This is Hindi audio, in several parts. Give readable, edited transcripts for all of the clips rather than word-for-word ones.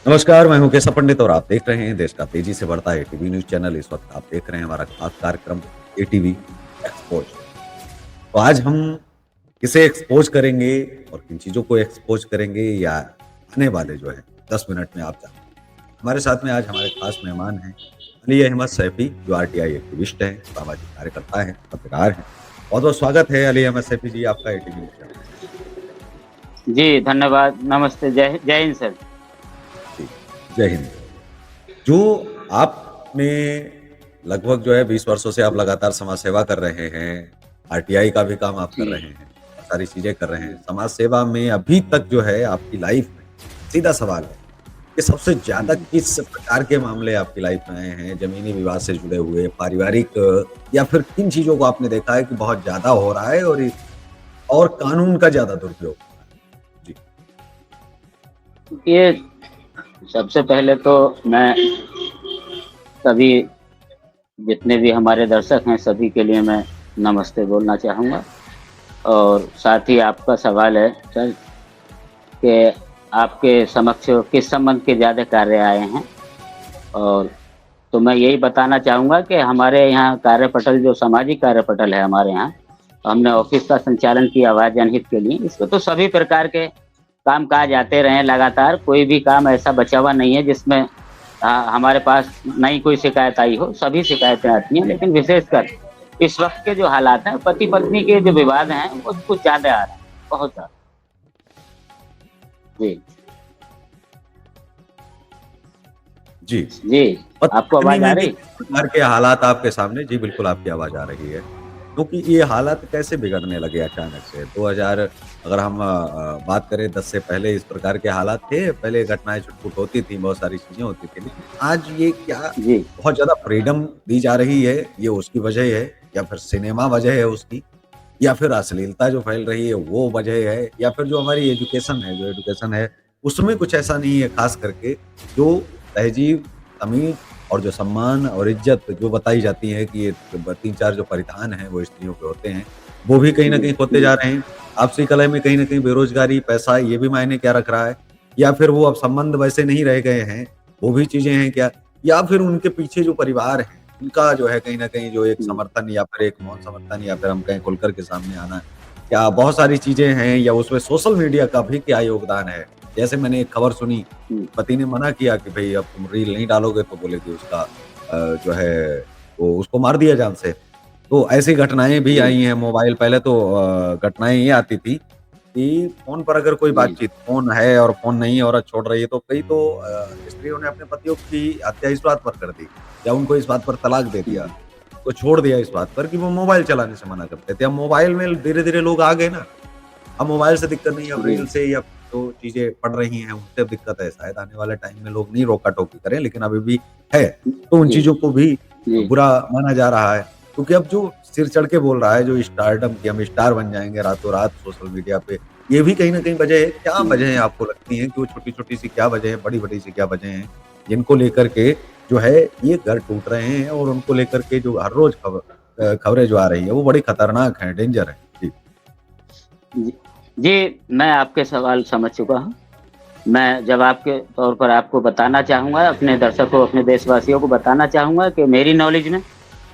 नमस्कार, मैं हूं केशव पंडित और आप देख रहे हैं देश का तेजी से बढ़ता एटीवी न्यूज़ चैनल। इस वक्त आप देख रहे हैं हमारा खास कार्यक्रम एटीवी एक्सपोज। तो आज हम किसे एक्सपोज करेंगे और किन चीज़ों को एक्सपोज करेंगे या आने वाले जो है 10 मिनट में आप जानेंगे। हमारे साथ में आज हमारे खास मेहमान हैं अली अहमद सैफी, जो आरटीआई एक्टिविस्ट हैं, सामाजिक कार्यकर्ता हैं, पत्रकार हैं। बहुत-बहुत स्वागत है अली अहमद सैफी जी आपका एटीवी न्यूज़ चैनल। जी, धन्यवाद। नमस्ते, जय जय हिंद सर। जी, जय हिंद। जो आपने लगभग जो है 20 वर्षों से आप लगातार समाज सेवा कर रहे हैं, आरटीआई का भी काम आप कर जी, रहे हैं, बहुत सारी चीज़ें कर रहे हैं। समाज सेवा में अभी तक जो है आपकी लाइफ में सीधा सवाल है कि सबसे ज़्यादा जी। किस प्रकार के मामले आपकी लाइफ में आए हैं? ज़मीनी विवाद से जुड़े हुए, पारिवारिक या फिर किन चीज़ों को आपने देखा है कि बहुत ज़्यादा हो रहा है और कानून का ज़्यादा दुरुपयोग हो रहा है? जी, ये सबसे पहले तो मैं सभी जितने भी हमारे दर्शक हैं, सभी के लिए मैं नमस्ते बोलना चाहूँगा। और साथ ही आपका सवाल है सर कि आपके समक्ष किस संबंध के ज़्यादा कार्य आए हैं? और तो मैं यही बताना चाहूँगा कि हमारे यहाँ कार्यपटल जो सामाजिक कार्यपटल है हमारे यहाँ, हमने जी, ऑफ़िस का संचालन किया हुआ है जनहित के लिए। इसमें तो सभी प्रकार के काम-काज आते रहे हैं लगातार, कोई भी काम ऐसा बचा हुआ नहीं है जिसमें हमारे पास नई कोई शिकायत आई हो, सभी शिकायतें आती हैं। लेकिन विशेषकर इस वक़्त के जो हालात हैं, पति-पत्नी के जो विवाद हैं, वो कुछ ज़्यादा आ रहे हैं, बहुत ज़्यादा। जी, जी। जी, आपको पत्नी आवाज़ आ में भी रही? किस प्रकार के हालात आपके सामने जी, बिल्कुल आपकी आवाज़ आ रही है। क्योंकि ये हालात कैसे बिगड़ने लगे अचानक से? 2000 अगर हम बात करें 10 से पहले इस प्रकार के हालात थे, पहले घटनाएँ छुट-पुट होती थी, बहुत सारी चीज़ें होती थी। लेकिन आज ये क्या जी, बहुत ज़्यादा फ्रीडम दी जा रही है, ये उसकी वजह है या फिर सिनेमा वजह है उसकी? या फिर अश्लीलता जो फैल रही है वो वजह है या फिर जो हमारी एजुकेशन है उसमें कुछ ऐसा नहीं है खास करके जो तहज़ीब, तमीज़ और जो सम्मान और इज़्ज़त जो बताई जाती है कि ये 3-4 जो परिधान हैं वो स्त्रियों के होते हैं, वो भी कहीं न जी, कहीं खोते जी, जा रहे हैं। आपसी कलह में कहीं न कहीं बेरोज़गारी, पैसा ये भी मायने क्या रख रहा है? या फिर वो अब संबंध वैसे नहीं रह गए हैं, वो भी चीज़ें हैं क्या? या फिर उनके पीछे जो परिवार है उनका जो है कहीं न कहीं जो एक जी, समर्थन या फिर एक मौन समर्थन या फिर हम कहें खुलकर के सामने आना, क्या बहुत सारी चीज़ें हैं या उसमें सोशल मीडिया का भी क्या योगदान है? जैसे मैंने एक खबर सुनी, जी, पति ने मना किया कि भई अब तुम रील नहीं डालोगे तो बोले कि उसका जो है वो उसको मार दिया जान से। तो ऐसी घटनाएँ भी जी, आई हैं मोबाइल पहले तो घटनाएँ ये आती थी कि फ़ोन पर अगर कोई जी, बातचीत फ़ोन है और फ़ोन नहीं है, औरत छोड़ रही है तो कई तो स्त्रियों ने अपने पतियों की हत्या इस बात पर कर दी या उनको इस बात पर तलाक दे दिया। जी, को छोड़ दिया इस बात पर कि वो मोबाइल चलाने से मना करते थे। अब मोबाइल में धीरे-धीरे लोग आ गए ना, अब मोबाइल से दिक्कत नहीं है, अब रील जी, से या जो चीज़ें पड़ रही हैं उनसे अब दिक्कत है। शायद आने वाले टाइम में लोग नहीं रोका-टोकी करें लेकिन अभी भी है। तो उन जी, चीज़ों को भी जी, बुरा माना जा रहा है। क्योंकि अब जो सिर चढ़ के बोल रहा है, जो स्टारडम की हम स्टार बन जाएँगे रातों-रात सोशल मीडिया पे, ये भी कहीं न कहीं वजह है। क्या जी। वजह है आपको लगती हैं कि वो छोटी-छोटी सी क्या वजह है, बड़ी-बड़ी सी क्या वजह हैं, जिनको लेकर के जो है ये घर टूट रहे हैं और उनको लेकर के जो हर रोज़ खबरें जो आ रही है वो बड़ी खतरनाक हैं, डेंजर हैं। जी। जी, जी, मैं आपके सवाल समझ चुका हूँ। मैं जवाब के तौर पर आपको बताना चाहूँगा, अपने दर्शकों, अपने देशवासियों को बताना चाहूँगा कि मेरी नॉलेज में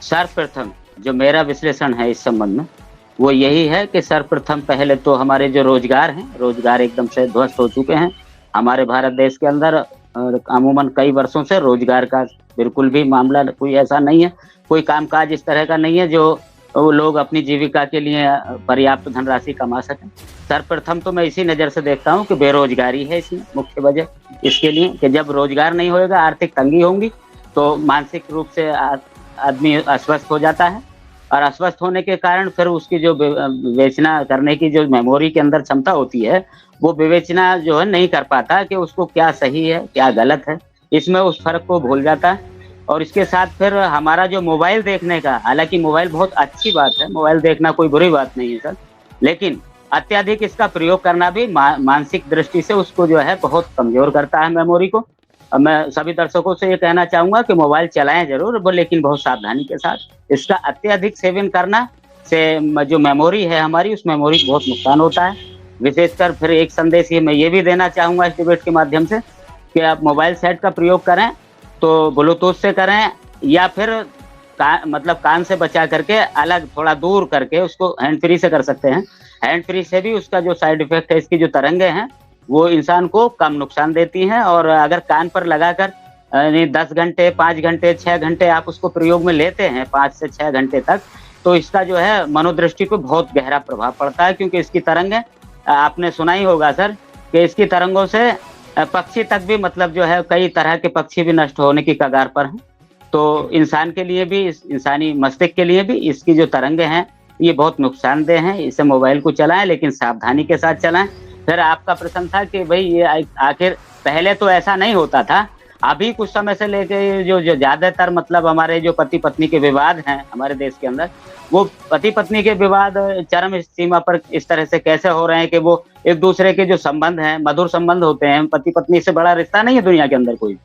सर्वप्रथम जो मेरा विश्लेषण है इस संबंध में, वो यही है कि सर्वप्रथम पहले तो हमारे जो रोज़गार हैं, रोज़गार एकदम से ध्वस्त हो चुके हैं। हमारे भारत देश के अंदर अमूमन कई वर्षों से रोज़गार का बिल्कुल भी मामला कोई ऐसा नहीं है, कोई कामकाज इस तरह का नहीं है जो वो लोग अपनी जीविका के लिए पर्याप्त धनराशि कमा सकें। सर्वप्रथम तो मैं इसी नज़र से देखता हूँ कि बेरोज़गारी है इसमें मुख्य वजह इसके लिए कि जब रोज़गार नहीं होएगा, आर्थिक तंगी होंगी, तो मानसिक रूप से आदमी अस्वस्थ हो जाता है और अस्वस्थ होने के कारण फिर उसकी जो विवेचना करने की जो मेमोरी के अंदर क्षमता होती है, वो विवेचना जो है नहीं कर पाता कि उसको क्या सही है, क्या गलत है। इसमें उस फ़र्क को भूल जाता है और इसके साथ फिर हमारा जो मोबाइल देखने का हालाँकि मोबाइल बहुत अच्छी बात है, मोबाइल देखना कोई बुरी बात नहीं है सर। लेकिन अत्यधिक इसका प्रयोग करना भी मानसिक दृष्टि से उसको जो है बहुत कमज़ोर करता है मेमोरी को। मैं सभी दर्शकों से ये कहना चाहूँगा कि मोबाइल चलाएँ ज़रूर लेकिन बहुत सावधानी के साथ। इसका अत्यधिक सेवन करना से जो मेमोरी है हमारी उस मेमोरी को बहुत नुकसान होता है। विशेषकर फिर एक संदेश ये मैं ये भी देना चाहूँगा इस डिबेट के माध्यम से कि आप मोबाइल सेट का प्रयोग करें तो ब्लूटूथ से करें या फिर मतलब कान से बचा करके अलग थोड़ा दूर करके उसको हैंड फ्री से कर सकते हैं। हैंड फ्री से भी उसका जो साइड इफेक्ट है, इसकी जो तरंगे हैं वो इंसान को कम नुकसान देती हैं। और अगर कान पर लगाकर 10 घंटे, 5 घंटे, 6 घंटे आप उसको प्रयोग में लेते हैं, 5 से 6 घंटे तक, तो इसका जो है मनोदृष्टि पे बहुत गहरा प्रभाव पड़ता है, क्योंकि इसकी तरंगें आपने सुना ही होगा सर कि इसकी तरंगों से पक्षी तक भी मतलब जो है कई तरह के पक्षी भी नष्ट होने की कगार पर हैं। तो इंसान के लिए भी, इंसानी मस्तिष्क के लिए भी इसकी जो तरंगे हैं ये बहुत नुकसानदेह हैं। इससे मोबाइल को चलाएं लेकिन सावधानी के साथ चलाएं। फिर आपका प्रश्न था कि भाई ये आखिर पहले तो ऐसा नहीं होता था, अभी कुछ समय से लेके जो ज्यादातर मतलब हमारे जो पति पत्नी के विवाद हैं हमारे देश के अंदर, वो पति पत्नी के विवाद चरम सीमा पर इस तरह से कैसे हो रहे हैं कि वो एक दूसरे के जो संबंध हैं, मधुर संबंध होते हैं, पति पत्नी से बड़ा रिश्ता नहीं है दुनिया के अंदर कोई।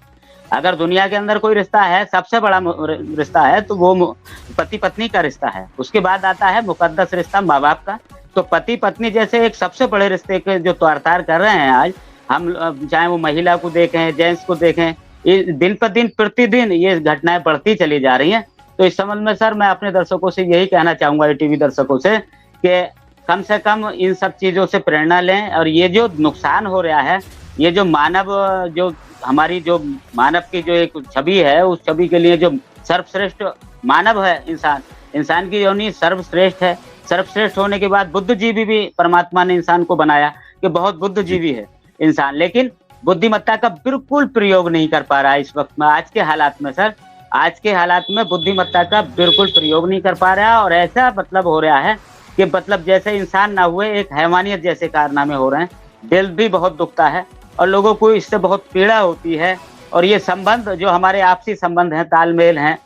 अगर दुनिया के अंदर कोई रिश्ता है, सबसे बड़ा रिश्ता है तो वो पति पत्नी का रिश्ता है। उसके बाद आता है मुकद्दस रिश्ता माँ बाप का। तो पति पत्नी जैसे एक सबसे बड़े रिश्ते के जो तार कर रहे हैं आज हम, चाहे वो महिला को देखें, जेंट्स को देखें, ये दिन पर दिन प्रतिदिन ये घटनाएं बढ़ती चली जा रही हैं। तो इस संबंध में सर मैं अपने दर्शकों से यही कहना चाहूंगा, टीवी दर्शकों से, कि कम से कम इन सब चीजों से प्रेरणा लें। और ये जो नुकसान हो रहा है, ये जो मानव, जो हमारी जो मानव की जो एक छवि है, उस छवि के लिए जो सर्वश्रेष्ठ मानव है इंसान, इंसान की योनि सर्वश्रेष्ठ है। सर्वश्रेष्ठ होने के बाद बुद्धिजीवी भी परमात्मा ने इंसान को बनाया कि बहुत बुद्धिजीवी है इंसान, लेकिन बुद्धिमत्ता का बिल्कुल प्रयोग नहीं कर पा रहा है इस वक्त में, आज के हालात में सर। आज के हालात में बुद्धिमत्ता का बिल्कुल प्रयोग नहीं कर पा रहा है। और ऐसा मतलब हो रहा है कि मतलब जैसे इंसान ना हुए, एक हैवानियत जैसे कारनामे हो रहे हैं। दिल भी बहुत दुखता है और लोगों को इससे बहुत पीड़ा होती है। और ये संबंध जो हमारे आपसी संबंध हैं, तालमेल हैं,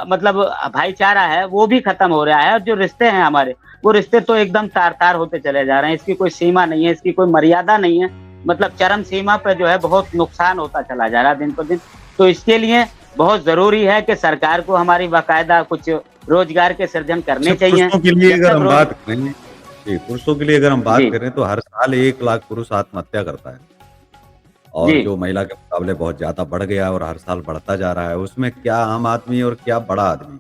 मतलब भाईचारा है, वो भी खत्म हो रहा है। और जो रिश्ते हैं हमारे, वो रिश्ते तो एकदम तार तार होते चले जा रहे हैं। इसकी कोई सीमा नहीं है, इसकी कोई मर्यादा नहीं है। मतलब चरम सीमा पे जो है बहुत नुकसान होता चला जा रहा है दिन पर दिन। तो इसके लिए बहुत जरूरी है कि सरकार को हमारी बाकायदा कुछ रोजगार के सृजन करने चाहिए। पुरुषों के लिए अगर हम बात करें, जी, पुरुषों के लिए अगर हम बात करें तो हर साल 1 लाख पुरुष आत्महत्या करता है। और जो महिला के मुकाबले बहुत ज्यादा बढ़ गया और हर साल बढ़ता जा रहा है। उसमें क्या आम आदमी और क्या बड़ा आदमी,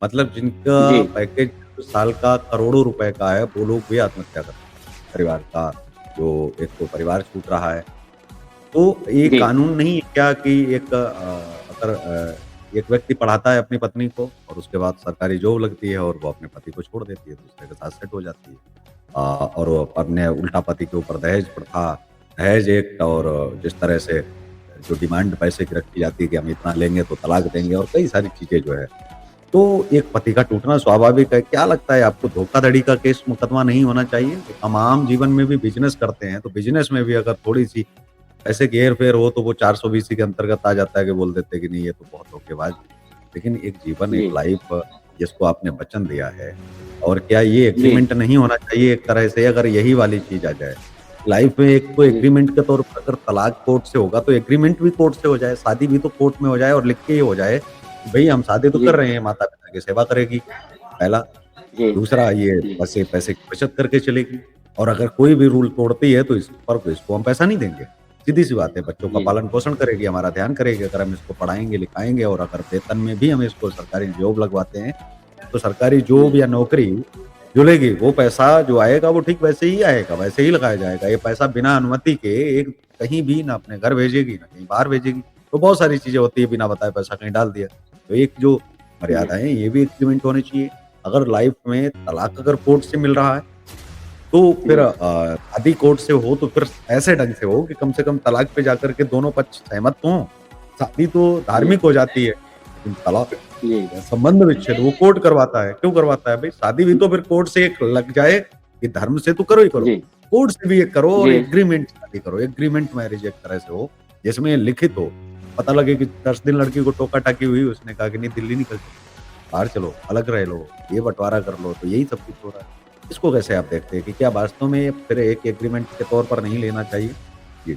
मतलब जिनका पैकेज साल का करोड़ों रुपए का है, वो लोग भी आत्महत्या करते हैं। परिवार का जो एक तो परिवार छूट रहा है। तो ये कानून नहीं है क्या कि अगर एक व्यक्ति पढ़ाता है अपनी पत्नी को और उसके बाद सरकारी जॉब लगती है और वो अपने पति को छोड़ देती है, दूसरे के साथ सेट हो जाती है। और वो अपने उल्टा पति के ऊपर दहेज प्रथा, दहेज एक, और जिस तरह से जो डिमांड पैसे की रखी जाती है कि हम इतना लेंगे तो तलाक देंगे, और कई सारी चीजें जो है। तो एक पति का टूटना स्वाभाविक है। क्या लगता है आपको, धोखाधड़ी का केस मुकदमा नहीं होना चाहिए? हम आम जीवन में भी बिजनेस करते हैं, तो बिजनेस में भी अगर थोड़ी सी ऐसे की हेर-फेर हो तो वो 420 के अंतर्गत आ जाता है कि बोल देते हैं कि नहीं ये तो बहुत धोखेबाज है। लेकिन एक जीवन, एक लाइफ जिसको आपने वचन दिया है, और क्या ये एग्रीमेंट नहीं होना चाहिए एक तरह से? अगर यही वाली चीज आ जाए लाइफ में, एक तो एग्रीमेंट के तौर पर अगर तलाक कोर्ट से होगा तो एग्रीमेंट भी कोर्ट से हो जाए, शादी भी तो कोर्ट में हो जाए और लिख के ही हो जाए कि भई हम शादी तो कर रहे हैं, माता-पिता की सेवा करेगी, पहला। दूसरा, ये पैसे पैसे की बचत करके चलेगी। और अगर कोई भी रूल तोड़ती है तो इस पर इसको हम पैसा नहीं देंगे। सीधी-सी बात है, बच्चों का पालन-पोषण करेगी, हमारा ध्यान करेगी। अगर हम इसको पढ़ाएँगे, लिखाएँगे और अगर वेतन में भी हम इसको सरकारी जॉब लगवाते हैं, तो सरकारी जॉब या नौकरी जो लेगी, वो पैसा जो आएगा वो ठीक वैसे ही आएगा, वैसे ही लगाया जाएगा। ये पैसा बिना अनुमति के एक कहीं भी ना अपने घर भेजेगी, ना कहीं बाहर भेजेगी। तो बहुत सारी चीज़ें होती है, बिना बताए पैसा कहीं डाल दिया। तो एक जो मर्यादाएँ हैं, ये भी एग्रीमेंट होनी चाहिए। अगर लाइफ में तलाक अगर कोर्ट से मिल रहा है, तो फिर शादी कोर्ट से हो तो फिर ऐसे ढंग से हो कि कम से कम तलाक पे जाकर के दोनों पक्ष सहमत तो हों। शादी तो धार्मिक हो जाती है, लेकिन तलाक, संबंध विच्छेद वो कोर्ट करवाता है। क्यों करवाता है भाई? शादी भी तो फिर कोर्ट से एक लग जाए कि धर्म से तो करो ही करो, कोर्ट से भी एक करो और एग्रीमेंट शादी करो। एग्रीमेंट मैरिज एक तरह से हो जिसमें लिखित हो, पता लगे कि 10 दिन लड़की को टोका-टाकी हुई, उसने कहा कि नहीं दिल्ली निकल चलो, बाहर चलो, अलग रह लो, ये बँटवारा कर लो, तो यही सब कुछ हो रहा है। इसको कैसे आप देखते हैं कि क्या वास्तव में फिर एक एग्रीमेंट के तौर पर नहीं लेना चाहिए? जी।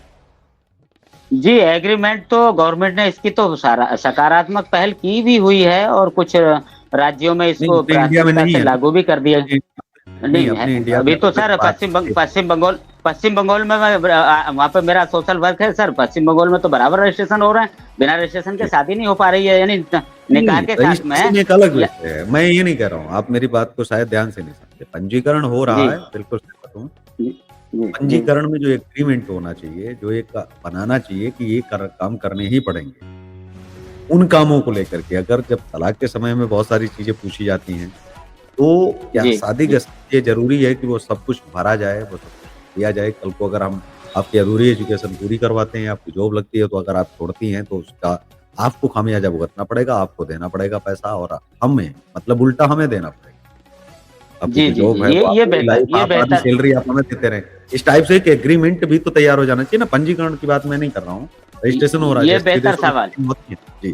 जी, एग्रीमेंट तो गवर्नमेंट ने इसकी तो सकारात्मक पहल की भी हुई है और कुछ राज्यों में इसको इंडिया में प्राथमिकता नहीं से है। लागू भी कर दिया नहीं, नहीं अपने है। इंडिया अभी में तो सर पश्चिम बंगाल पश्चिम बंगाल में मैं वहाँ पे मेरा सोशल वर्क है सर, पश्चिम बंगाल में तो बराबर रजिस्ट्रेशन हो रहे हैं, बिना रजिस्ट्रेशन के जी। शादी नहीं हो पा रही है, यानी निकाह नहीं, के साथ में रजिस्ट्रेशन एक अलग या विषय है। मैं ये नहीं कह रहा हूँ, आप मेरी बात को शायद ध्यान से नहीं समझे। पंजीकरण हो जी, रहा है, बिल्कुल सहमत हूँ। जी, जी, जी, पंजीकरण में जो एग्रीमेंट होना चाहिए, जो एक बनाना चाहिए कि ये काम करने ही पड़ेंगे। उन कामों को लेकर के अगर जब तलाक के समय में बहुत सारी चीज़ें पूछी जाती हैं, तो क्या जी, शादी के जी, समय ये ज़रूरी है कि वो सब कुछ भरा जाए, वो सब कुछ दिया जाए? कल को अगर हम आपकी अधूरी एजुकेशन पूरी करवाते हैं, आपकी जॉब लगती है, तो अगर आप छोड़ती हैं, तो उसका आपको खामियाज़ा भुगतना पड़ेगा, आपको देना पड़ेगा पैसा और हमें मतलब उल्टा हमें देना पड़ेगा। आपकी जी, जो जी, जी, जॉब है, वो आप पूरी लाइफ ये आप आधी बेहतर सैलरी आप हमें देते रहें। इस टाइप से एक एग्रीमेंट भी तो तैयार हो जाना चाहिए ना, पंजीकरण की बात मैं नहीं कर रहा हूँ। रजिस्ट्रेशन हो रहा है, ये जैसे बेहतर विदेशों में सवाल होती है। जी,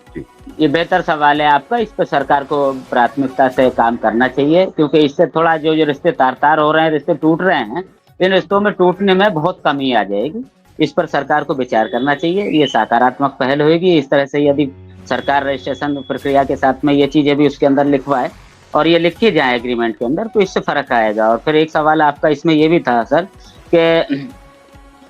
जी, ये बेहतर सवाल है आपका, इस पे सरकार को प्राथमिकता से काम करना चाहिए क्योंकि इससे थोड़ा जो रिश्ते तार-तार हो रहे हैं, रिश्ते टूट रहे हैं, इन रिश्तों में टूटने में बहुत कमी आ जाएगी। इस पर सरकार को विचार करना चाहिए, ये सकारात्मक पहल होएगी। इस तरह से यदि सरकार रजिस्ट्रेशन प्रक्रिया के साथ में ये चीज़ें भी उसके अंदर लिखवाए और ये लिखी जाए एग्रीमेंट के अंदर, तो इससे फ़र्क आएगा। और फिर एक सवाल आपका इसमें ये भी था सर कि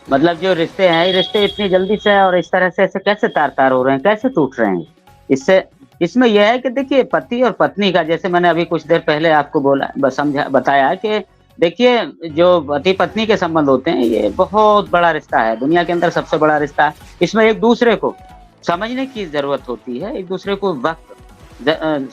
मतलब जो रिश्ते हैं, ये रिश्ते इतनी जल्दी से और इस तरह से ऐसे कैसे तार-तार हो रहे हैं, कैसे टूट रहे हैं? इससे इसमें ये है कि देखिए पति और पत्नी का जैसे मैंने अभी कुछ देर पहले आपको बोला ब समझा बताया कि देखिए जो पति-पत्नी के संबंध होते हैं, ये बहुत बड़ा रिश्ता है, दुनिया के अंदर सबसे बड़ा रिश्ता है। इसमें एक-दूसरे को समझने की ज़रूरत होती है, एक-दूसरे को वक़्त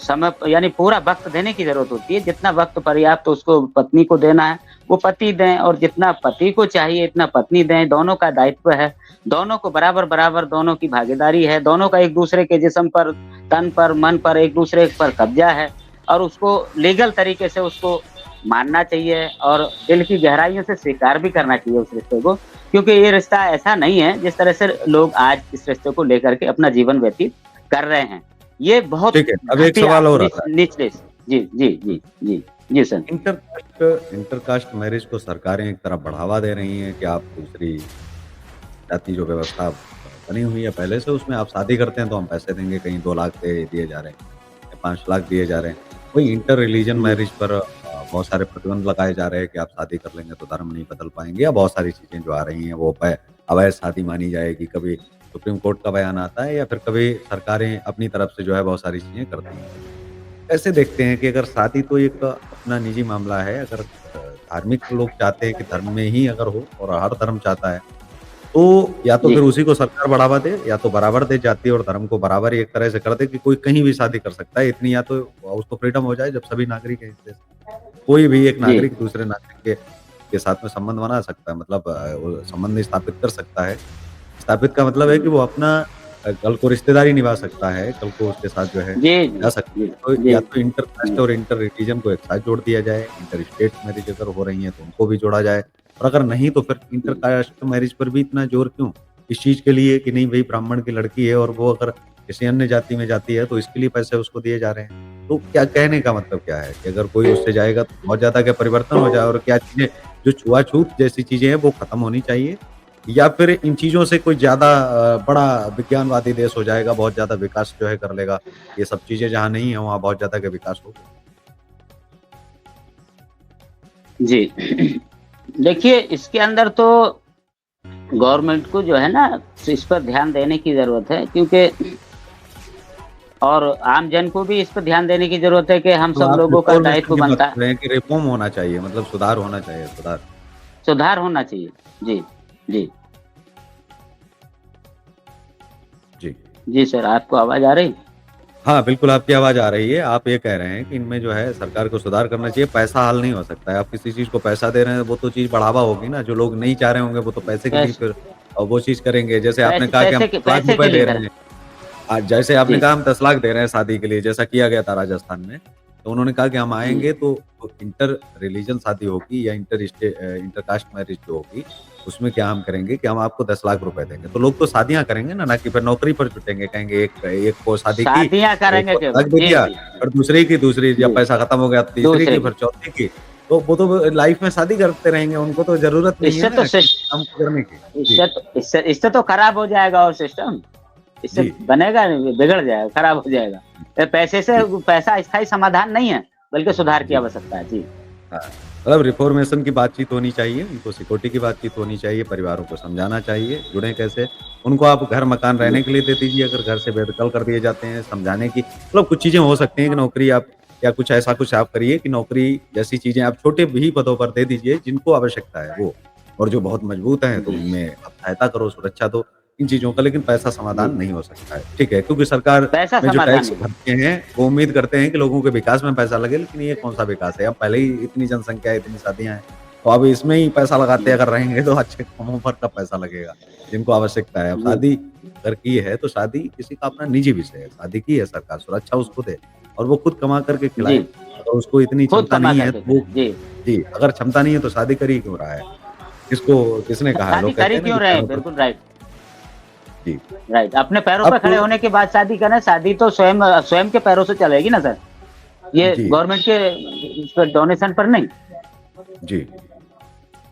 समय यानी पूरा वक़्त देने की ज़रूरत होती है, जितना वक़्त पर्याप्त उसको पत्नी को देना है, वो पति दें और जितना पति को चाहिए इतना पत्नी दें, दोनों का दायित्व है, दोनों को बराबर-बराबर दोनों की भागीदारी है, दोनों का एक-दूसरे के जिस्म पर, तन पर, मन पर एक-दूसरे पर कब्ज़ा है और उसको लीगल तरीके से उसको मानना चाहिए और दिल की गहराइयों से स्वीकार भी करना चाहिए उस रिश्ते को, क्योंकि ये रिश्ता ऐसा नहीं है जिस तरह से लोग आज इस रिश्ते को लेकर के अपना जीवन व्यतीत कर रहे हैं। ये बहुत ठीक है। अब एक घटिया सवाल और आता है। निचले जी, जी, जी, जी, जी सर। इंटरकास्ट मैरिज को सरकारें एक तरफ बढ़ावा दे रही हैं कि आप दूसरी जाति जो व्यवस्था बनी हुई है पहले से, उसमें आप शादी करते हैं तो हम पैसे देंगे, कहीं 2 लाख दे दिए जा रहे हैं या 5 लाख दिए जा रहे हैं। वहीं इंटर रिलीजन जी, मैरिज पर बहुत सारे प्रतिबंध लगाए जा रहे हैं कि आप शादी कर लेंगे तो धर्म नहीं बदल पाएँगे या बहुत सारी चीज़ें जो आ रही हैं वो अवैध शादी मानी जाएगी। कभी सुप्रीम कोर्ट का बयान आता है या फिर कभी सरकारें अपनी तरफ से जो है बहुत सारी चीज़ें करती हैं। कैसे देखते हैं कि अगर शादी तो एक अपना निजी मामला है, अगर धार्मिक लोग चाहते हैं कि धर्म में ही अगर हो और हर धर्म चाहता है, तो या तो जी, फिर उसी को सरकार बढ़ावा दे या तो बराबर दे, जाति और धर्म को बराबर ही एक तरह से कर दे कि कोई कहीं भी शादी कर सकता है। इतनी या तो उसको फ्रीडम हो जाए जब सभी नागरिक हैं इस देश के। कोई भी एक जी, नागरिक दूसरे नागरिक के साथ में संबंध बना सकता है, मतलब वो संबंध स्थापित कर सकता है। स्थापित का मतलब है कि वो अपना कल को रिश्तेदारी निभा सकता है, कल को उसके साथ जो है जी, जा जी, सकता जी, है। तो जी, या तो इंटर कास्ट जी, और इंटर रिलीजन को एक साथ जोड़ दिया जाए, इंटर स्टेट मैरिज अगर हो रही हैं तो उनको भी जोड़ा जाए और अगर नहीं तो फिर इंटर कास्ट मैरिज पर भी इतना ज़ोर क्यों? इस चीज़ के लिए कि नहीं भई ब्राह्मण की लड़की है और वो अगर किसी अन्य जाति में जाती है तो इसके लिए पैसे उसको दिए जा रहे हैं। तो क्या कहने का मतलब क्या है कि अगर कोई उससे जाएगा तो बहुत ज़्यादा क्या परिवर्तन हो जाए और क्या चीज़ें जो छुआ-छूत जैसी चीज़ें हैं वो खत्म होनी चाहिए? या फिर इन चीज़ों से कोई ज़्यादा बड़ा विज्ञानवादी देश हो जाएगा, बहुत ज़्यादा विकास जो है कर लेगा। ये सब चीज़ें जहाँ नहीं है, वहाँ बहुत ज़्यादा का विकास होगा। जी। देखिए इसके अंदर तो गवर्नमेंट को जो है ना इस पर ध्यान देने की ज़रूरत है क्योंकि और आम जन को भी इस पर ध्यान देने की ज़रूरत है कि हम तो सब आप लोगों का रिफॉर्मेशन दायित्व की बात बनता है, कर रहे हैं कि रिफ़ॉर्म होना चाहिए, मतलब सुधार होना चाहिए, सुधार। सुधार होना चाहिए। जी, जी। जी। जी सर, आपको आवाज़ आ रही? हाँ, बिल्कुल आपकी आवाज़ आ रही है। आप ये कह रहे हैं कि इनमें जो है सरकार को सुधार करना चाहिए, पैसा हल नहीं हो सकता है। आप किसी चीज़ को पैसा दे रहे हैं, वो तो चीज़ बढ़ावा होगी ना, जो लोग नहीं चाह रहे होंगे, वो तो पैसे के लिए पैस फिर वो चीज़ करेंगे। जैसे आपने कहा कि हम 10 लाख पैसे रुपए के लिए दे करें। रहे हैं। जैसे आपने जी, कहा हम 10 लाख दे रहे हैं शादी के लिए, जैसा किया गया था राजस्थान में। तो उन्होंने कहा कि हम जी। आएँगे तो इंटर रिलीजन शादी होगी या इंटर कास्ट मैरिज जो होगी, उसमें क्या हम करेंगे कि हम आपको 10 लाख रुपए देंगे। तो लोग तो शादियाँ करेंगे ना, ना कि फिर नौकरी पर जुटेंगे। कहेंगे एक एक को शादी की, शादियाँ एक करेंगे को केवल। तलाक दे जी, दिया, जी, फिर दूसरे की दूसरी जब जी। पैसा खत्म हो गया, तीसरी की, दूसरे फिर की। चौथी की। तो वो तो लाइफ में शादी करते रहेंगे, उनको तो ज़रूरत नहीं है इससे तो ना किसी काम को करने की। जी, इससे तो खराब हो जाएगा और सिस्टम। इससे जी, बनेगा नहीं, बिगड़ जाएगा, खराब हो जाएगा। पैसे से जी, पैसा स्थायी समाधान नहीं है, बल्कि सुधार की जी। आवश्यकता है। जी। हाँ। मतलब रिफॉर्मेशन की बातचीत होनी चाहिए, उनको सिक्योरिटी की बातचीत होनी चाहिए, परिवारों को समझाना चाहिए, जुड़ें कैसे। उनको आप घर मकान जी, रहने के लिए दे दीजिए अगर घर से बेदखल कर दिए जाते हैं, समझाने की मतलब कुछ चीज़ें हो सकती हैं कि नौकरी आप या कुछ ऐसा कुछ आप करिए कि नौकरी जैसी चीज़ें आप छोटे भी पदों पर दे दीजिए जिनको आवश्यकता है वो। और जो बहुत मजबूत हैं तो जी, उनमें आप सहायता करो, सुरक्षा दो, इन चीज़ों का लेकिन पैसा जी। समाधान नहीं हो सकता है। ठीक है, क्योंकि सरकार पैसा में जो समाधान टैक्स नहीं है। भरते हैं, वो उम्मीद करते हैं कि लोगों के विकास में पैसा लगे, लेकिन ये कौन-सा विकास है? अब पहले ही इतनी जनसंख्या है, इतनी शादियाँ हैं, तो अब इसमें ही पैसा लगाते जी, अगर रहेंगे तो अच्छे कामों पर कब पैसा लगेगा, जिनको आवश्यकता है। अब जी, शादी अगर की है, तो शादी किसी का अपना निजी विषय है, शादी की है सरकार, सुरक्षा उसको दे और वो खुद कमा कर के जी। खिलाए। अगर उसको इतनी खुद क्षमता कमा नहीं है, करके तो वो खिलाएँ। जी। जी, अगर क्षमता नहीं है, तो शादी कर ही क्यों रहा है? किसने कहा है? शादी लोग कर कहते ही हैं ना क्यों कि रहे हैं? पैरों पर बिल्कुल राइट, जी। राइट। अपने पैरों अब पे खड़े होने के बाद शादी करें, शादी तो स्वयं के पैरों से चलेगी ना सर। ये जी, गवर्नमेंट के इस पे डोनेशन पर नहीं। जी,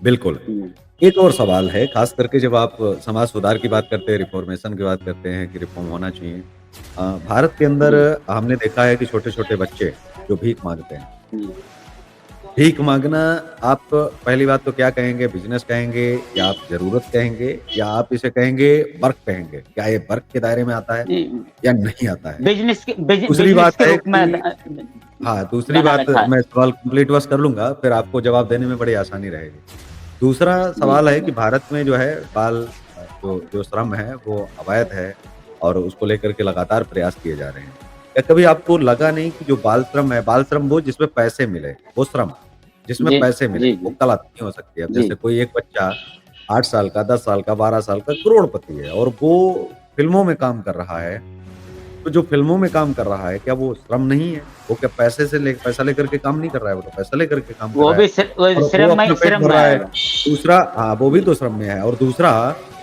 बिल्कुल। हुँ, एक और सवाल है, ख़ास करके जब आप समाज सुधार की बात करते हैं, रिफ़ॉर्मेशन की बात करते हैं कि रिफ़ॉर्म होना चाहिए। भारत के अंदर जी, हमने देखा है कि छोटे-छोटे बच्चे जो भीख माँगते हैं, हुँ। भीख माँगना आप पहली बात तो क्या कहेंगे, बिज़नेस कहेंगे या आप ज़रूरत कहेंगे या आप इसे कहेंगे वर्क कहेंगे? क्या ये वर्क के दायरे में आता है जी, या नहीं आता है? दूसरी बिज़नेस बात के है रूप में कि हाँ, दूसरी बना बात रखा है। मैं सवाल कंप्लीट बस कर लूँगा, फिर आपको जवाब देने में बड़ी आसानी रहेगी। दूसरा जी, सवाल है कि भारत में जो है जो जो श्रम है वो अवैध है और उसको लेकर के लगातार प्रयास किए जा रहे हैं। क्या कभी आपको लगा नहीं कि जो बाल श्रम वो जिसमें पैसे मिले, वो श्रम, जिसमें जी, पैसे मिले, जी, वो जी, कला नहीं हो सकती। अब जी, जैसे कोई एक बच्चा 8 साल का, 10 साल का, 12 साल का करोड़पति है और वो फ़िल्मों में काम कर रहा है तो जो फ़िल्मों में काम कर रहा है, क्या वो श्रम नहीं है? वो क्या पैसा लेकर के काम नहीं कर रहा है, वो तो पैसा लेकर के काम कर वो रहा है भी वो और वो अपना पेट श्रम भर में रहा है। आएगा। दूसरा हाँ, वो भी जी, तो श्रम में है और दूसरा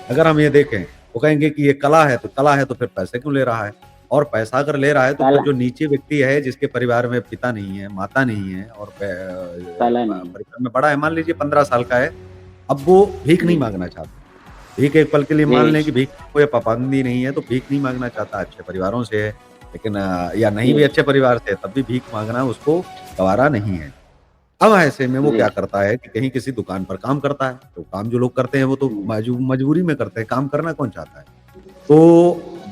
अगर हम ये देखें, वो कहेंगे कि ये कला है तो फिर पैसे क्यों ले रहा है? और पैसा अगर ले रहा है तो फिर काला जो नीचे व्यक्ति है जिसके परिवार में पिता नहीं है, माता नहीं है और काला नहीं। परिवार में बड़ा है, मान लीजिए 15 साल का है, अब वो भीख नहीं जी, माँगना चाहता। भीख एक पल के लिए मान जी, लें कि भीख की कोई पाबंदी नहीं है, तो भीख नहीं माँगना चाहता, अच्छे परिवारों से है, लेकिन या नहीं भी जी, अच्छे परिवार से है, तब भी भीख माँगना उसको गँवारा नहीं है। अब ऐसे में वो जी, क्या करता है कि कहीं किसी दुकान पर काम करता है, तो काम जो लोग करते हैं वो तो हुँ, मजबूरी में करते हैं, काम करना कौन चाहता है? तो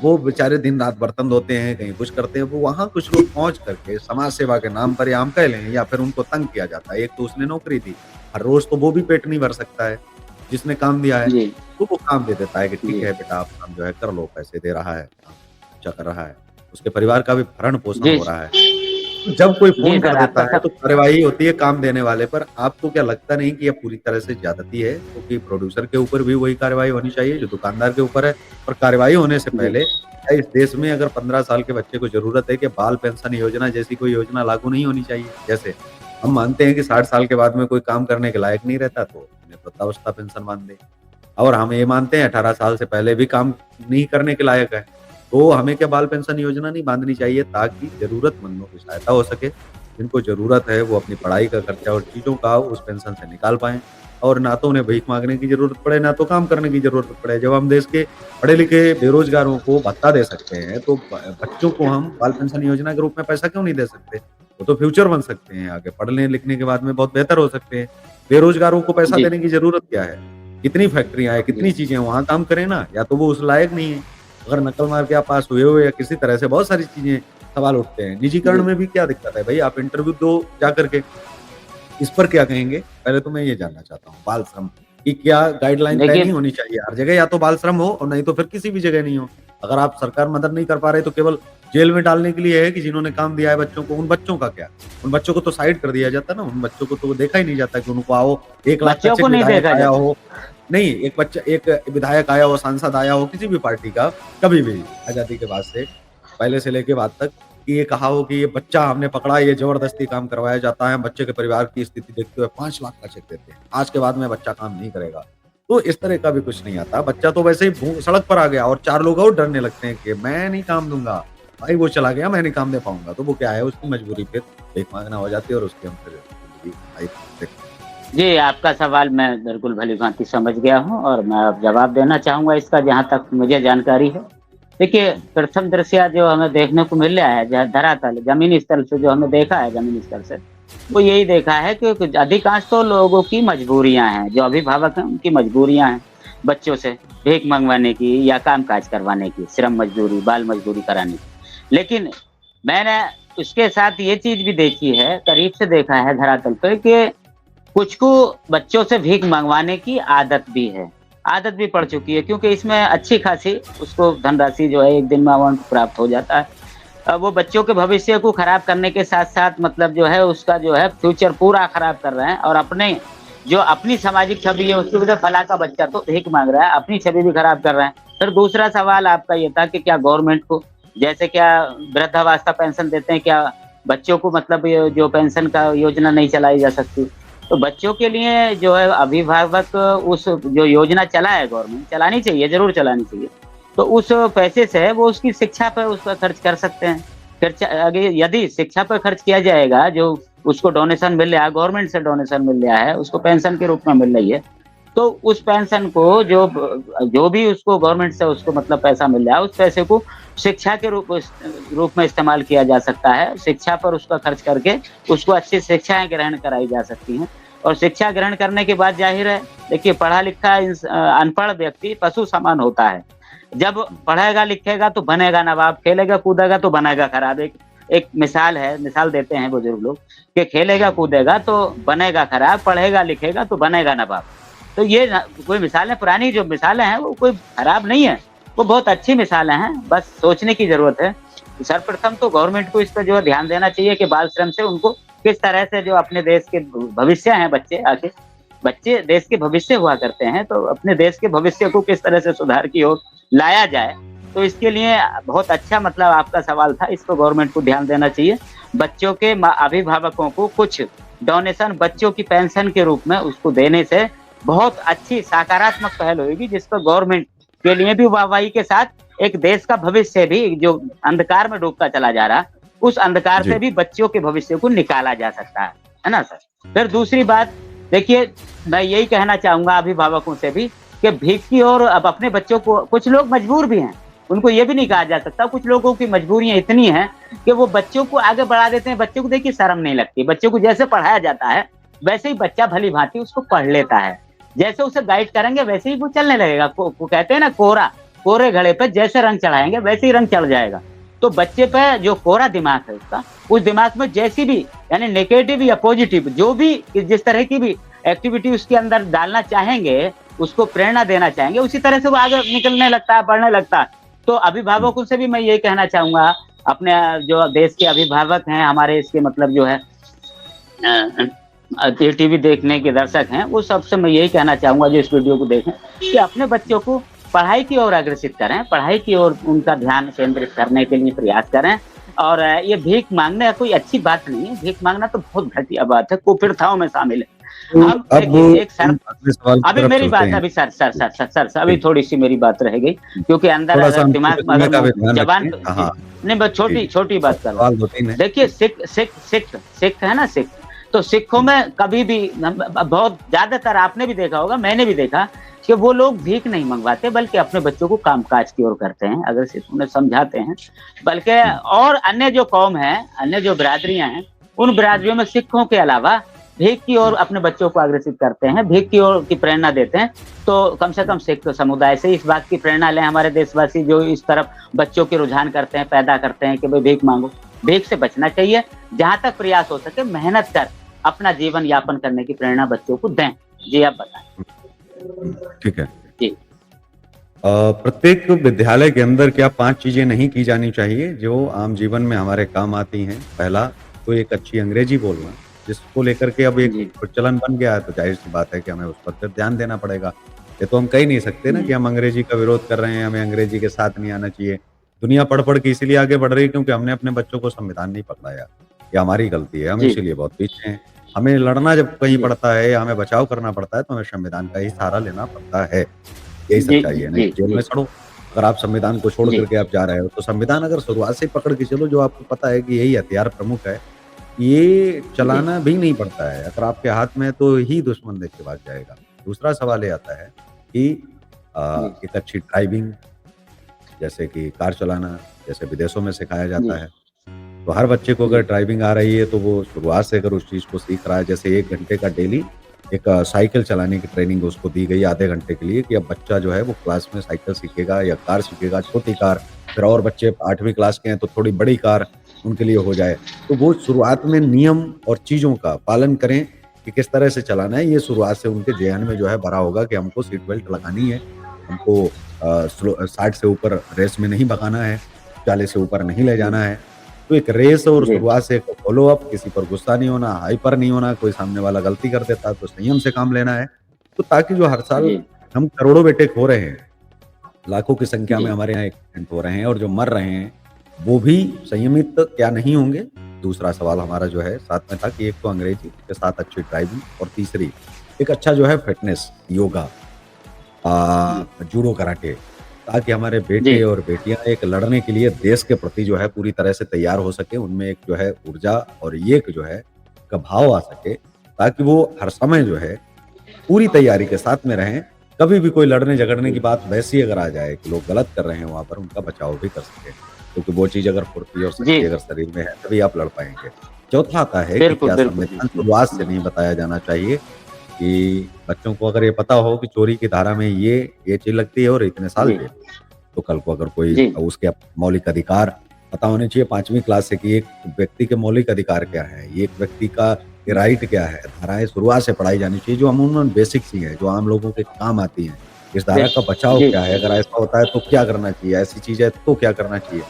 वो बेचारे दिन-रात बर्तन धोते हैं, कहीं कुछ करते हैं, वो वहाँ कुछ लोग पहुँच करके समाज सेवा के नाम पर या हम कह लें या फिर उनको तंग किया जाता है। एक तो उसने नौकरी दी, हर रोज़ तो वो भी पेट नहीं भर सकता है, जिसने काम दिया है। जी, तो वो काम दे देता है कि ठीक जी, है बेटा आप काम जो है कर लो, पैसे दे रहा है, काम अच्छा कर रहा है। उसके परिवार का भी भरण-पोषण जी, हो रहा है। जब कोई जी फ़ोन कर सर देता आपका है सब तो कार्यवाही होती है काम देने वाले पर। आपको क्या लगता नहीं कि ये पूरी तरह से ज़्यादती है? क्योंकि प्रोड्यूसर के ऊपर भी वही कार्रवाई होनी चाहिए जो दुकानदार के ऊपर है और कार्रवाई होने से जी, पहले क्या इस देश में अगर 15 साल के बच्चे को ज़रूरत है कि बाल पेंशन योजना जैसी कोई योजना लागू नहीं होनी चाहिए? जैसे हम मानते हैं कि 60 साल के बाद में कोई काम करने के लायक नहीं रहता तो उन्हें वृद्धावस्था पेंशन बाँध दें। और हम ये मानते हैं 18 साल से पहले भी काम नहीं करने के लायक है। तो हमें क्या बाल पेंशन योजना नहीं बाँधनी चाहिए ताकि ज़रूरतमंदों की सहायता हो सके। जिनको ज़रूरत है वो अपनी पढ़ाई का खर्चा और चीज़ों का उस पेंशन से निकाल पाएँ और ना तो उन्हें भीख माँगने की ज़रूरत पड़े, ना तो काम करने की ज़रूरत पड़े। जब हम देश के पढ़े-लिखे बेरोज़गारों को भत्ता दे सकते हैं, तो ब बच्चों को हम बाल पेंशन योजना के रूप में पैसा क्यों नहीं दे सकते? वो तो फ्यूचर बन सकते हैं आगे, पढ़ने-लिखने के बाद में बहुत बेहतर हो सकते हैं। बेरोज़गारों को पैसा जी, देने की ज़रूरत क्या है? कितनी फैक्ट्रियाँ हैं, जी, कितनी चीज़ें हैं, वहाँ काम करें ना, या तो वो उस लायक नहीं है। अगर नकल मार के आप पास हुए हो या किसी तरह से बहुत सारी चीज़ें सवाल उठते हैं। निजीकरण जी, में भी क्या दिक्कत है भई आप इंटरव्यू दो जाकर के, इस पर क्या कहेंगे? पहले तो मैं ये जानना चाहता हूँ, बाल श्रम की क्या गाइडलाइन तय नहीं देखिए होनी चाहिए हर जगह या तो बाल श्रम हो और नहीं तो फिर किसी भी जगह नहीं हो। अगर आप सरकार मदद नहीं कर पा रहे तो केवल जेल में डालने के लिए है कि जिन्होंने काम दिया है बच्चों को, उन बच्चों का क्या? उन बच्चों को तो साइड कर दिया जाता है ना, उन बच्चों को तो देखा ही नहीं जाता कि उनको आओ 1 लाख का बच्चों को चेक नहीं विधायक देखा आया जाता। हो नहीं, एक विधायक आया हो, सांसद आया हो, किसी भी पार्टी का, कभी भी आज़ादी के बाद से, पहले से लेके बाद तक कि ये कहा हो कि ये बच्चा हमने पकड़ा, ये ज़बरदस्ती काम करवाया जाता है, बच्चे के परिवार की स्थिति देखते हुए 5 लाख का चेक देते हैं। आज के बाद में बच्चा काम नहीं करेगा। तो इस तरह का भी कुछ नहीं आता। बच्चा तो वैसे ही सड़क पर आ गया और 4 लोग और डरने लगते हैं कि मैं नहीं काम दूँगा। भाई वो चला गया, मैं नहीं काम दे पाऊँगा। तो वो क्या है उसकी मजबूरी फिर भीख माँगना हो जाती है और उसकी हम फिर ज़िंदगी देखते हैं। जी, आपका सवाल मैं बिल्कुल भली-भाँति समझ गया हूँ और मैं अब जवाब देना चाहूँगा इसका जहाँ तक मुझे जानकारी है। देखिए, प्रथम दृष्टया जो हमें देखने को मिल रहा है ज धरातल ज़मीनी स्तर से जो हमने देखा है ज़मीनी स्तर से, वो यही देखा है कि कुछ अधिकांश तो लोगों की मजबूरियाँ हैं, जो अभिभावक हैं उनकी मजबूरियाँ हैं, बच्चों से भीख मँगवाने की या काम-काज करवाने की, श्रम मज़दूरी, बाल मज़दूरी कराने की। लेकिन मैंने उसके साथ ये चीज़ भी देखी है, करीब से देखा है धरातल पे कि कुछ को बच्चों से भीख मँगवाने की आदत भी है। आदत भी पड़ चुकी है क्योंकि इसमें अच्छी खासी उसको धनराशि जो है एक दिन में अमाउंट प्राप्त हो जाता है। वो बच्चों के भविष्य को खराब करने के साथ-साथ मतलब जो है उसका जो है फ्यूचर पूरा खराब कर रहे हैं और अपने जो अपनी सामाजिक छवि है उसकी वजह फलाँ का बच्चा तो भीख माँग रहा है, अपनी छवि भी खराब कर रहे हैं। फिर दूसरा सवाल आपका ये था कि क्या गवर्नमेंट को जैसे क्या वृद्धावस्था पेंशन देते हैं, क्या बच्चों को मतलब ये जो पेंशन का योजना नहीं चलाई जा सकती? तो बच्चों के लिए जो है अभिभावक उस जो योजना चलाए गवर्नमेंट, चलानी चाहिए, ज़रूर चलानी चाहिए। तो उस पैसे से वो उसकी शिक्षा पे उसका खर्च कर सकते हैं। खर्च आगे यदि शिक्षा पर खर्च किया जाएगा, जो उसको डोनेशन मिल रहा है, गवर्नमेंट से डोनेशन मिल रहा है, उसको पेंशन के रूप में मिल रही है। तो उस पेंशन को जो भी उसको गवर्नमेंट से उसको मतलब पैसा मिल रहा है, उस पैसे को शिक्षा के रूप में इस्तेमाल किया जा सकता है। शिक्षा पर उसका खर्च करके उसको अच्छी शिक्षाएँ ग्रहण कराई जा सकती हैं। और शिक्षा ग्रहण करने के बाद ज़ाहिर है, देखिए पढ़ा-लिखा अनपढ़ व्यक्ति पशु समान होता है। जब पढ़ेगा लिखेगा तो बनेगा नवाब, खेलेगा कूदेगा तो बनेगा खराब। एक एक मिसाल है, मिसाल देते हैं बुजुर्ग लोग कि खेलेगा कूदेगा तो बनेगा खराब, पढ़ेगा लिखेगा तो बनेगा नवाब। तो ये न कोई मिसालें पुरानी जो मिसालें हैं वो कोई खराब नहीं है, वो बहुत अच्छी मिसालें हैं, बस सोचने की ज़रूरत है। सर्वप्रथम तो गवर्नमेंट को इस पे जो है ध्यान देना चाहिए कि बाल श्रम से उनको किस तरह से जो अपने देश के भविष्य हैं बच्चे आगे, बच्चे देश के भविष्य हुआ करते हैं, तो अपने देश के भविष्य को किस तरह से सुधार की ओर लाया जाए। तो इसके लिए बहुत अच्छा मतलब आपका सवाल था, इस पे गवर्नमेंट को ध्यान देना चाहिए। बच्चों के अभिभावकों को कुछ डोनेशन बच्चों की पेंशन के रूप में उसको देने से बहुत अच्छी सकारात्मक पहल होएगी, जिस पर गवर्नमेंट के लिए भी वाहवाही के साथ एक देश का भविष्य भी जो अंधकार में डूबता चला जा रहा, उस अंधकार जी। से भी बच्चों के भविष्य को निकाला जा सकता है ना सर? फिर दूसरी बात देखिए, मैं यही कहना चाहूँगा अभिभावकों से भी कि भीख की ओर अब अपने बच्चों को कुछ लोग मजबूर भी हैं, उनको ये भी नहीं कहा जा सकता, कुछ लोगों की मजबूरियाँ इतनी हैं कि वो बच्चों को आगे बढ़ा देते हैं, बच्चों को देखिए शर्म नहीं लगती, बच्चों को जैसे पढ़ाया जाता है, वैसे ही बच्चा भली-भाँति उसको पढ़ लेता है। जैसे उसे गाइड करेंगे वैसे ही वो चलने लगेगा, को कहते हैं ना कोरा, कोरे घड़े पे जैसे रंग चढ़ाएँगे वैसे ही रंग चढ़ जाएगा। तो बच्चे पे जो कोरा दिमाग है उसका, उस दिमाग में जैसी भी यानी नेगेटिव या पॉजिटिव जो भी जिस तरह की भी एक्टिविटी उसके अंदर डालना चाहेंगे, उसको प्रेरणा देना चाहेंगे, उसी तरह से वो आगे निकलने लगता है, बढ़ने लगता है। तो हुँ, अभिभावकों से भी मैं यही कहना चाहूँगा, अपने जो देश के अभिभावक हैं, हमारे इसके मतलब जो है ये टीवी देखने के दर्शक हैं, वो सबसे मैं यही कहना चाहूँगा जो इस वीडियो को देखें, कि अपने बच्चों को पढ़ाई की ओर अग्रसित करें, पढ़ाई की ओर उनका ध्यान केंद्रित करने के लिए प्रयास करें और ये भीख माँगना कोई अच्छी बात नहीं है, भीख माँगना तो बहुत घटिया बात है, कुप्रथाओं में शामिल है। तो हम अब देखिए एक हम शर्त अगले सवाल की अभी तरफ मेरी चलते बात हैं। अभी सर अभी जी, थोड़ी-सी मेरी बात रह गई, क्योंकि अंदर थोड़ा-सा अगर हम दिमाग चूँकि में समय अगर का मुँह भी ध्यान ज़बान रखें। पे हाँ, जी, हाँ। नहीं मैं जी, जी। छोटी-छोटी बस बात कर रहा हूँ। सवाल 2-3 है। देखिए सिख सिख सिख सिख है ना सिख, तो सिखों हुँ, में कभी भी बहुत ज़्यादातर आपने भी देखा होगा, मैंने भी देखा कि वो लोग भीख नहीं मँगवाते बल्कि अपने बच्चों को काम-काज की ओर करते हैं, अगर सिर्फ़ उन्हें समझाते हैं। बल्कि हुँ, और अन्य जो कौम है, अन्य जो बिरादरियाँ हैं, उन हुँ, बिरादरियों में सिखों के अलावा भीख की ओर हुँ, अपने बच्चों को अग्रसित करते हैं, भीख की ओर की प्रेरणा देते हैं। तो कम से हुँ। कम सिख समुदाय से इस बात की प्रेरणा लें हमारे देशवासी जो इस तरफ बच्चों के रुझान करते हैं, पैदा करते हैं कि भई भीख माँगो। भीख से बचना चाहिए, जहाँ तक प्रयास हो सके मेहनत कर अपना जीवन यापन करने की प्रेरणा बच्चों को दें। जी, आप बताएँ? ठीक है। जी, प्रत्येक विद्यालय के अंदर क्या 5 चीज़ें नहीं की जानी चाहिए, जो आम जीवन में हमारे काम आती हैं? पहला, तो एक अच्छी अंग्रेज़ी बोलना, जिसको लेकर के अब एक जी, प्रचलन बन गया है, तो ज़ाहिर-सी बात है कि हमें उस पर फिर ध्यान देना पड़ेगा। ये तो हम कह ही नहीं सकते ना जी, कि हम अंग्रेज़ी का विरोध कर रहे हैं, हमें अंग्रेज़ी के साथ नहीं आना चाहिए। दुनिया पढ़-पढ़ के इसीलिए आगे बढ़ रही है क्योंकि हमने अपने बच्चों को संविधान नहीं पढ़ाया। ये हमारी गलती है, हम जी, इसीलिए बहुत पीछे हैं। हमें लड़ना जब कहीं जी, पड़ता है या हमें बचाव करना पड़ता है, तो हमें संविधान का ही सहारा लेना पड़ता है। यही जी, सच्चाई जी, है, नहीं जी, तो जेल में जी, सड़ो। अगर आप संविधान को छोड़ जी, कर के आप जा रहे हो, तो संविधान अगर शुरुआत से ही पकड़ के चलो, जो आपको पता है कि यही हथियार प्रमुख है, ये जी, चलाना भी नहीं पड़ता है। अगर आपके हाथ में है, तो ही दुश्मन देख के भाग जाएगा। दूसरा सवाल ये आता है कि जी, एक अच्छी ड्राइविंग, जैसे कि कार चलाना, जैसे विदेशों में सिखाया जी, जाता है। तो हर बच्चे को अगर ड्राइविंग आ रही है तो वो शुरुआत से अगर उस चीज़ को सीख रहा है, जैसे 1 घंटे का डेली एक साइकिल चलाने की ट्रेनिंग उसको दी गई आधे घंटे के लिए कि अब बच्चा जो है वो क्लास में साइकिल सीखेगा या कार सीखेगा, छोटी कार, फिर और बच्चे 8वीं क्लास के हैं तो थोड़ी बड़ी कार उनके लिए हो जाए। तो वो शुरुआत में नियम और चीज़ों का पालन करें कि किस तरह से चलाना है, ये शुरुआत से उनके ज़हन में जो है भरा होगा कि हमको सीट बेल्ट लगानी है, हमको 60 से ऊपर रेस में नहीं भगाना है, 40 से ऊपर नहीं ले जी, जाना है। तो एक रेस और जी, शुरुआत से एक फ़ॉलो अप, किसी पर गुस्सा नहीं होना, हाइपर नहीं होना, कोई सामने वाला गलती कर देता है तो संयम से काम लेना है। तो ताकि जो हर साल जी, हम करोड़ों बेटे खो रहे हैं, लाखों की संख्या में जी, हमारे यहाँ एक्सीडेंट हो रहे हैं और जो मर रहे हैं, वो भी संयमित क्या नहीं होंगे? दूसरा सवाल हमारा जो है साथ में था कि एक तो अंग्रेजी के साथ अच्छी ड्राइविंग और तीसरी एक अच्छा जो है फिटनेस, योगा, जी, जूडो कराटे, ताकि हमारे बेटे जी, और बेटियाँ एक लड़ने के लिए देश के प्रति जो है पूरी तरह से तैयार हो सकें, उनमें एक जो है ऊर्जा और ये एक जो है का भाव आ सके, ताकि वो हर समय जो है पूरी तैयारी के साथ में रहें। कभी भी कोई लड़ने-झगड़ने की बात वैसी अगर आ जाए कि लोग गलत कर रहे हैं वहाँ पर, उनका बचाव भी कर सकें। क्योंकि वो चीज़ अगर फुर्ती और जी, शक्ति अगर शरीर में है, तभी आप लड़ पाएँगे। चौथा आता है कि बिल्कुल, क्या बिल्कुल, संविधान बिल्कुल। शुरुआत से नहीं बताया जाना चाहिए कि बच्चों को अगर ये पता हो कि चोरी की धारा में ये चीज़ लगती है और इतने साल जी, जेल। तो कल को अगर कोई जी, उसके मौलिक अधिकार पता होने चाहिए 5वीं क्लास से कि एक व्यक्ति के मौलिक अधिकार क्या है, ये एक व्यक्ति का राइट क्या है, धाराएँ शुरुआत से पढ़ाई जानी चाहिए जो अमूमन बेसिक सी हैं, जो आम लोगों के काम आती हैं। इस धारा बिल का बचाव जी, क्या है? अगर ऐसा होता है तो क्या करना चाहिए? ऐसी चीज़ है तो क्या करना चाहिए?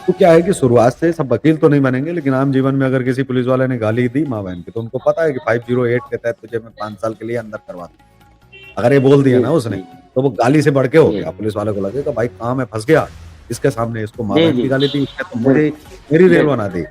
तो क्या है कि शुरुआत से सब वकील तो नहीं बनेंगे लेकिन आम जीवन में अगर किसी पुलिस वाले ने गाली दी माँ-बहन की तो उनको पता है कि 508 के तहत तुझे मैं 5 साल के लिए अंदर करवा दूँ। अगर ये बोल दिया जी, ना उसने, जी, तो वो गाली से बढ़ के हो जी, गया। पुलिस वाले को लगेगा भाई कहाँ मैं फँस गया, इसके सामने इसको जी, माँ-बहन जी, की गाली दी, इसने तो बिल मेरी रेल बिल्कुल। बना दी।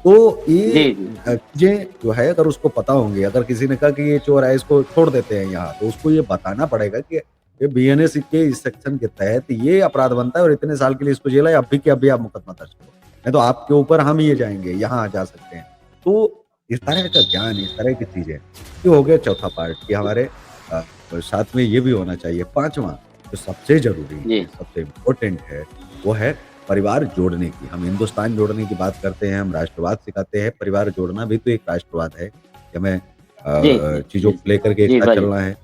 तो ये जी, जी, चीज़ें जो है अगर उसको पता होंगी, अगर किसी ने कहा कि ये चोर है इसको छोड़ देते हैं यहाँ, तो उसको ये बताना पड़ेगा कि ये बीएनएस के इस सेक्शन के तहत ये अपराध बनता है और इतने साल के लिए इसको जेल है, अभी के अभी आप मुकदमा दर्ज करो। नहीं तो आपके ऊपर हम ये जाएँगे, यहाँ जा सकते हैं। तो इस तरह का ज्ञान, इस तरह की चीज़ें, ये हो गया चौथा पार्ट कि हमारे अ, और साथ में ये भी होना चाहिए 5वाँ जो सबसे ज़रूरी है, जी, सबसे इम्पोर्टेंट है, वो है परिवार जोड़ने की। हम हिंदुस्तान जोड़ने की बात करते हैं, हम राष्ट्रवाद सिखाते हैं, परिवार जोड़ना भी तो एक राष्ट्रवाद है, कि हमें जी, जी, चीज़ों जी, को लेकर के एक जी, साथ वही। चलना है।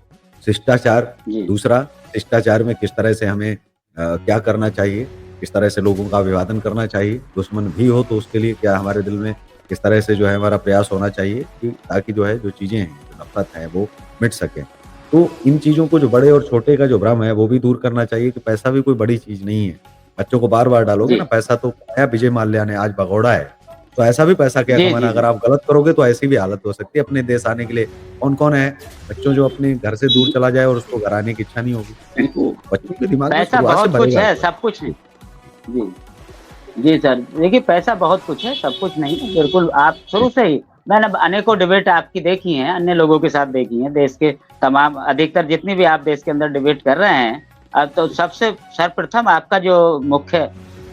शिष्टाचार, जी, दूसरा शिष्टाचार में किस तरह से हमें क्या करना चाहिए, किस तरह से लोगों का अभिवादन करना चाहिए, दुश्मन भी हो तो उसके लिए क्या हमारे दिल में किस तरह से जो है हमारा प्रयास होना चाहिए कि ताकि जो है जो चीज़ें हैं, जो नफ़रत है वो मिट सके। तो इन चीज़ों को जो बड़े और छोटे का जो भ्रम है, वो भी दूर करना चाहिए कि पैसा भी कोई बड़ी चीज़ नहीं है। बच्चों को बार-बार डालोगे जी, ना पैसा तो आया विजय माल्या ने आज भगोड़ा है। तो ऐसा भी पैसा क्या जी, कमाना जी, अगर जी, आप गलत करोगे तो ऐसी भी हालत हो सकती है अपने देश आने के लिए। कौन-कौन है? बच्चों जो अपने घर से दूर चला जाए और उसको घर आने की इच्छा नहीं होगी। तो बच्चों के दिमाग में पैसा शुरुआत से बहुत कुछ भरेगा है, कौन? सब कुछ है। जी, जी। जी सर, देखिए पैसा बहुत कुछ है, सब कुछ नहीं है, बिल्कुल आप जी, शुरू से ही मैंने अनेकों डिबेट आपकी देखी हैं, अन्य लोगों के साथ देखी हैं, देश के तमाम अधिकतर जितनी भी आप देश के अंदर डिबेट कर रहे हैं तो सबसे सर्वप्रथम आपका जो मुख्य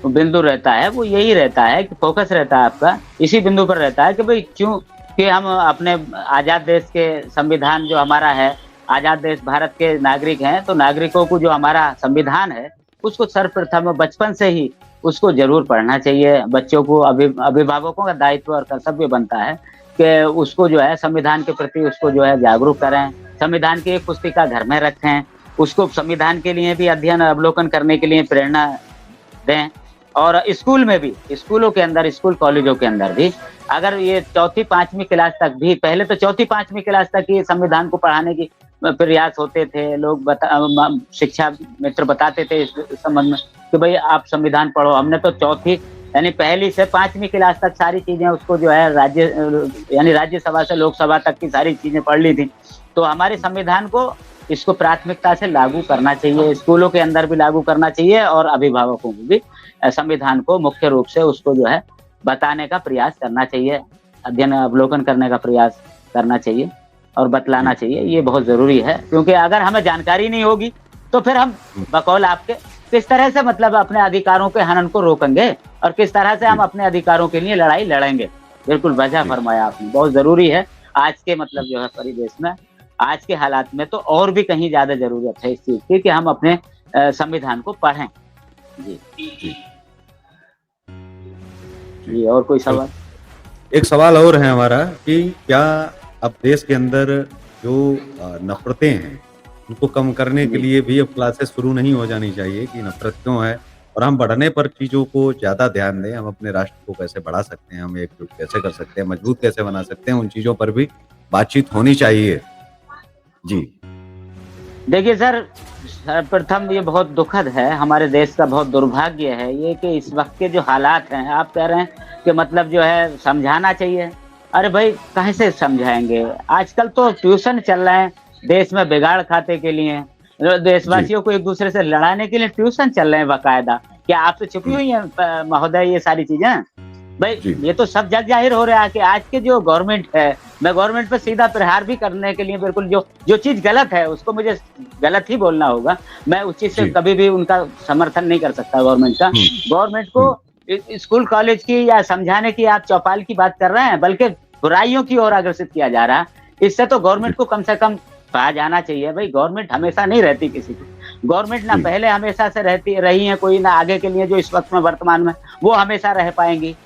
बिंदु रहता है, वो यही रहता है कि फ़ोकस रहता है आपका, इसी बिंदु पर रहता है कि भई क्यों कि हम अपने आज़ाद देश के संविधान जो हमारा है, आज़ाद देश भारत के नागरिक हैं, तो नागरिकों को जो हमारा संविधान है, उसको सर्वप्रथम बचपन से ही उसको ज़रूर पढ़ना चाहिए। बच्चों को अभिभावकों का दायित्व और कर्तव्य बनता है कि उसको जो है संविधान के प्रति उसको जो है जागरूक करें। संविधान की एक पुस्तिका घर में रखें। उसको संविधान के लिए भी अध्ययन अवलोकन करने के लिए प्रेरणा दें। और स्कूल में भी, स्कूलों के अंदर, स्कूल कॉलेजों के अंदर भी अगर ये चौथी 5वीं क्लास तक भी पहले तो चौथी 5वीं क्लास तक ही संविधान को पढ़ाने की प्रयास होते थे। लोग शिक्षा मित्र बताते थे इस संबंध में कि भई आप संविधान पढ़ो। हमने तो चौथी यानी पहली से 5वीं क्लास तक सारी चीज़ें उसको जो है यानी राज्यसभा से लोकसभा तक की सारी चीज़ें पढ़ ली थी। तो हमारे संविधान को इसको प्राथमिकता से लागू करना चाहिए, स्कूलों के अंदर भी लागू करना चाहिए और अभिभावकों को भी संविधान को मुख्य रूप से उसको जो है बताने का प्रयास करना चाहिए, अध्ययन अवलोकन करने का प्रयास करना चाहिए और बतलाना जी, चाहिए, ये बहुत ज़रूरी है। क्योंकि अगर हमें जानकारी नहीं होगी, तो फिर हम हुँ, बकौल आपके किस तरह से मतलब अपने अधिकारों के हनन को रोकेंगे और किस तरह से हम जी, अपने अधिकारों के लिए लड़ाई लड़ेंगे। बिल्कुल वजह जी, फरमाया आपने, बहुत ज़रूरी है आज के मतलब हुँ, जो है परिवेश में, आज के हालात में तो और भी कहीं ज़्यादा ज़रूरत है इस चीज़ की कि हम अपने संविधान को पढ़ें। जी। जी। जी। जी, और कोई तो सवाल? एक सवाल और है हमारा कि क्या अब देश के अंदर जो नफ़रतें हैं, उनको कम करने के जी, लिए भी अब क्लासेस शुरू नहीं हो जानी चाहिए कि नफ़रत क्यों है? और हम बढ़ने पर चीज़ों को ज़्यादा ध्यान दें, हम अपने राष्ट्र को कैसे बढ़ा सकते हैं, हम एकजुट कैसे कर सकते हैं, मजबूत कैसे बना सकते हैं, उन चीज़ों पर भी बातचीत होनी चाहिए। जी, देखिए सर, सर्वप्रथम ये बहुत दुखद है, हमारे देश का बहुत दुर्भाग्य है ये कि इस वक़्त के जो हालात हैं, आप कह रहे हैं कि मतलब जो है समझाना चाहिए। अरे भाई कैसे समझाएँगे? आजकल तो ट्यूशन चल रहे हैं देश में बिगाड़ खाते के लिए। जी, देशवासियों को एक-दूसरे से लड़ाने के लिए ट्यूशन चल रहे हैं बाकायदा। क्या आपसे छुपी हुँ, हुई हैं महोदय ये सारी चीज़ें? भई जी, ये तो सब जग ज़ाहिर हो रहा है कि आज के जो गवर्नमेंट है, मैं गवर्नमेंट पे सीधा प्रहार भी करने के लिए बिल्कुल जो जो चीज़ गलत है उसको मुझे गलत ही बोलना होगा। मैं उस चीज़ से जी, कभी भी उनका समर्थन नहीं कर सकता गवर्नमेंट का। हुँ, गवर्नमेंट को हुँ, स्कूल कॉलेज की या समझाने की आप चौपाल की बात कर रहे हैं, बल्कि बुराइयों की ओर अग्रसित किया जा रहा है। इससे तो जी, गवर्नमेंट को कम से कम कहा जाना चाहिए भई गवर्नमेंट हमेशा नहीं रहती किसी की। गवर्नमेंट ना जी, पहले हमेशा से रहती रही है कोई, ना आगे के लिए जो इस वक़्त में वर्तमान में वो हमेशा रह पाएँगी।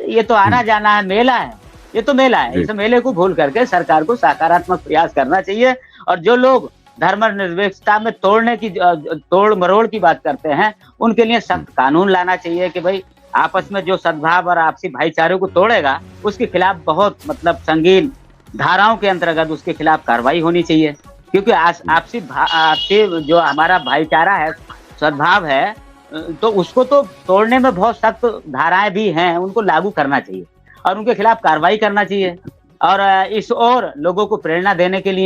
ये तो हुँ, आना-जाना है, मेला है। ये तो मेला है। जी, इस मेले को भूल करके सरकार को सकारात्मक प्रयास करना चाहिए और जो लोग धर्मनिरपेक्षता में तोड़ने की तोड़-मरोड़ की बात करते हैं, उनके लिए हुँ, सख्त कानून लाना चाहिए कि भई आपस में जो सद्भाव और आपसी भाईचारे को तोड़ेगा, उसके खिलाफ बहुत मतलब संगीन धाराओं के अंतर्गत उसके खिलाफ कार्रवाई होनी चाहिए। क्योंकि हुँ, आपसी जो हमारा भाईचारा है, सद्भाव है तो उसको तो तोड़ने में बहुत सख्त धाराएँ भी हैं, उनको लागू करना चाहिए और उनके खिलाफ कार्रवाई करना चाहिए और इस ओर लोगों को प्रेरणा देने के लिए